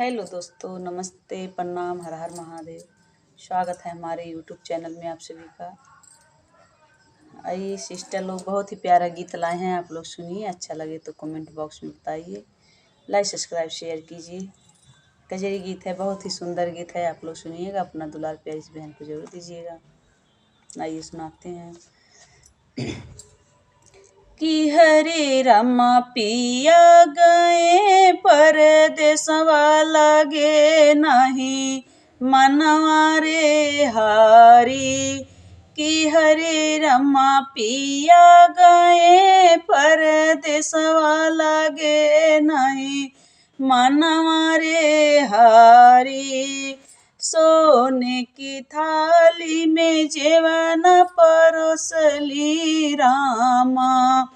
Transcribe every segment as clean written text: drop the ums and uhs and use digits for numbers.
Hello दोस्तों, नमस्ते, प्रणाम, हर हर महादेव। स्वागत है हमारे यूट्यूब चैनल में आप सभी का। आइए सिस्टर लोग बहुत ही प्यारा गीत लाए हैं, आप लोग सुनिए। अच्छा लगे तो कमेंट बॉक्स में बताइए, लाइक सब्सक्राइब शेयर कीजिए। कजरी गीत है, बहुत ही सुंदर गीत है, आप लोग सुनिएगा। अपना दुलार प्यार इस बहन को जरूर दीजिएगा। आइए सुनाते हैं। कि हरे रामा पिया गए परदेसवा लगे नहीं मनवा रे हारी। कि हरे रामा पिया गए परदेसवा लगे नहीं मनवा रे हारी। सोने की थाली में जेवन परोसली रामा।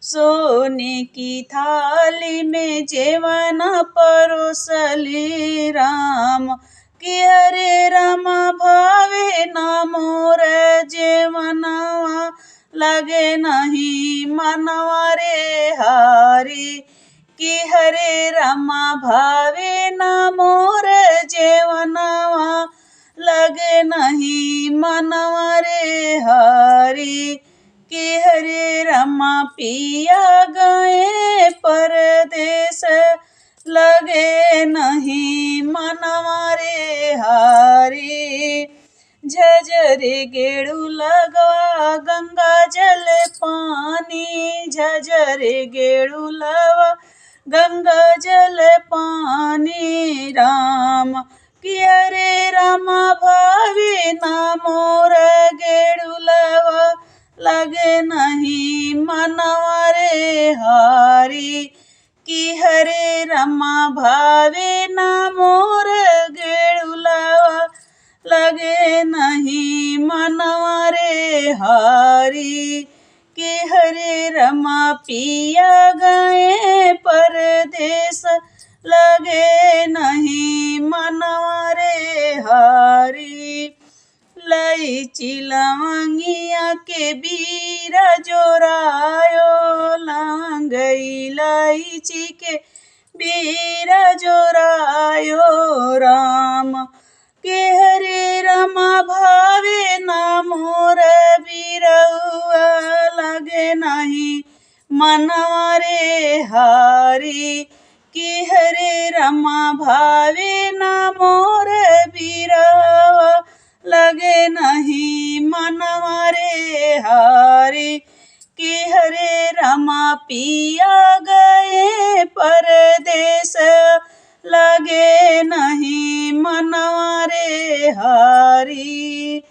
सोने की थाली में जेवन परोसली राम। कि हरे रामा भावे ना मोर जेवनवा लगे नहीं मनवा रे हारी। कि हरे रामा भावे ना मोर जेवनवा लगे नहीं मनवा रे हारी। कि हरे रामा पिया गए परदेस लगे नहीं मनवा रे हारी। झझरे गेड़ू लगवा गंगा जल पानी। झझरे गेड़ू लवा गंगा जल पानी राम। कि हरे रामा भावे ना मोर गेड़ुलवा लगे नहीं मनवा रे हारी। कि हरे रामा भावे ना मोर गेड़ुलवा लगे नहीं मनवा रे हारी। कि हरे रामा पिया गए परदेस लगे नहीं मनवा रे हारी। इलायची लवंगिया के बीरा जोरायो लवंग इलायची के बीरा जोरायो राम। के हरे रामा भावे ना मोर बीरउआ लगे नहीं मनवा रे हारी। कि हरे रामा भावे ना मोर बीरउआ लगे नहीं मनवा रे हारी। कि हरे रामा पिया गए परदेस लगे नहीं मनवा रे हारी।